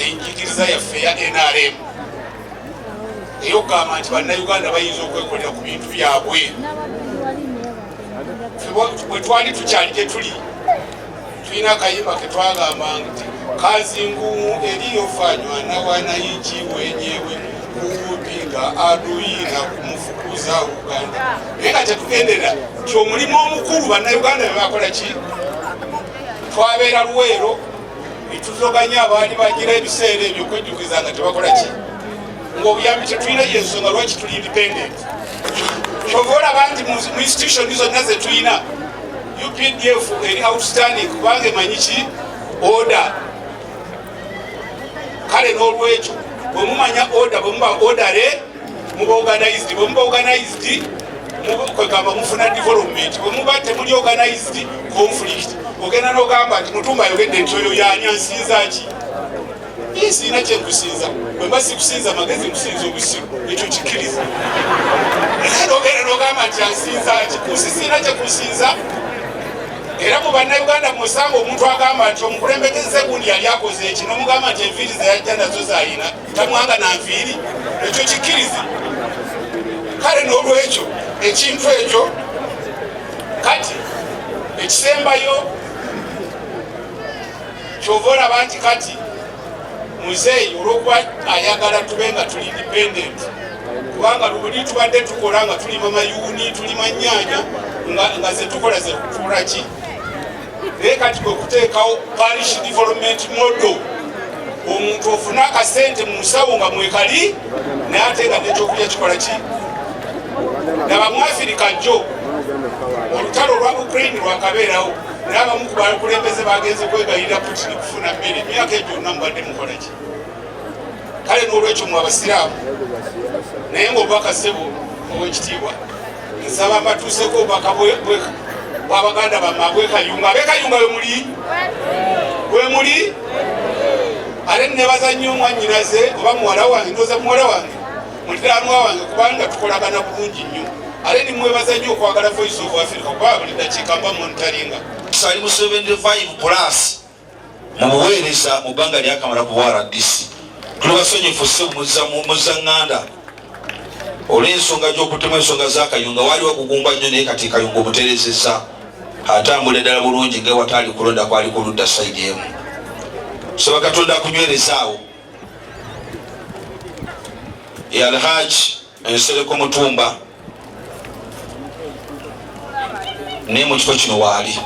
enjigiriza yaffe ya NRM eyokugamba nti bannayuganda bayinza okwekolera ku bintu byabwe. Bwe twali tukyali gye tuli tulina akayimba ke twagamba nti kazi ngumu eriyofanywa na wananchi wenyewe kupiga adui na kumfukuza Uganda. Naye nga tetugendera nti omulimu omukulu bannayuganda be bakola ki? Twabeera Luweero netuzoganya abaali bagira ebiseera ebyo okwejjukiza nga tebakola ki? Ng'obuyambi tetulina yensonga lwaki tuli independent. Kyova olaba nti mu institution zonna ze tulina UPDF eri outstanding kubanga emanyi ki? Order. Kale n'olwekyo bwe mumanya order, bwe muba ordere muba organized, bwe muba organized kwegamba mufuna development, bwe muba temuli organized conflict. Ogenda n'ogamba nti Mutumba ayogedde nti oyo y'ani ansinza ki? Siina kyenkusinza, bwe mba sikusinza amagezi nkusinza obusiru, ekyo kikkiriza. Era n'ogenda n'ogamba nti ansinza ki? Kunsi siina kyekunsinza. Era mu bannayuganda musanga omuntu agamba nti omukulembeze gundi yali akoze eki n'omugamba nti enviiri ze yajja nazo z'alina tamuwanga na nviiri, ekyo kikkiriza. Kale n'olwekyo ekintu ekyo kati ekisembayo kyova olaba nti kati muzeeyi olw'okuba ayagala tube nga tuli independent, kubanga luli tubadde tukola nga tulima mayuuni tulima nnyaanya nga ze tukola ze kutuula ki? Naye kati kwe kuteekawo parish development model, omuntu ofuna akasente mu nsawo nga mwekali naye ate nga n'ekyokulya kikola ki? Naba mu Afirika jjo olutalo lwa Ukraine lwakabeerawo naye abamu ku bakulembeze bagenze kwegayirira Putin kufuna mmere. Emyaka egyo yonna mubadde mukola ki? Kale n'olwekyo mu abasiraamu naye ng'obubaka ssebo ow'ekitiibwa nsaba mbatuuseko obubaka bw'Abaganda bammwe abwekayunga. Abekayunga we muli? Ate nebaza nnyo mwannyinaze oba muwala wange, ndooza muwala wange muliraanwa wange kubanga tukolagana bulungi nnyo. Ate nimwebaza nnyo okwagala Voice of Africa kuba buli dakiika mba monitaringa. Sali mu 75+ mu buweereza mu bbanga lyakamala ku RDC. Tubasonyifu muzaŋŋanda olw'ensonga gy'okutema ensonga za Kayunga. Waliwo okugumba nnyo naye kati Kayunga omutereezezza atambula ddala bulungi ng'ewataali kulonda kwali ku ludda sayidi emu. Saba Katonda akunywerezaawo. Haji Nsereko Mutumba naye mu kifo kino waali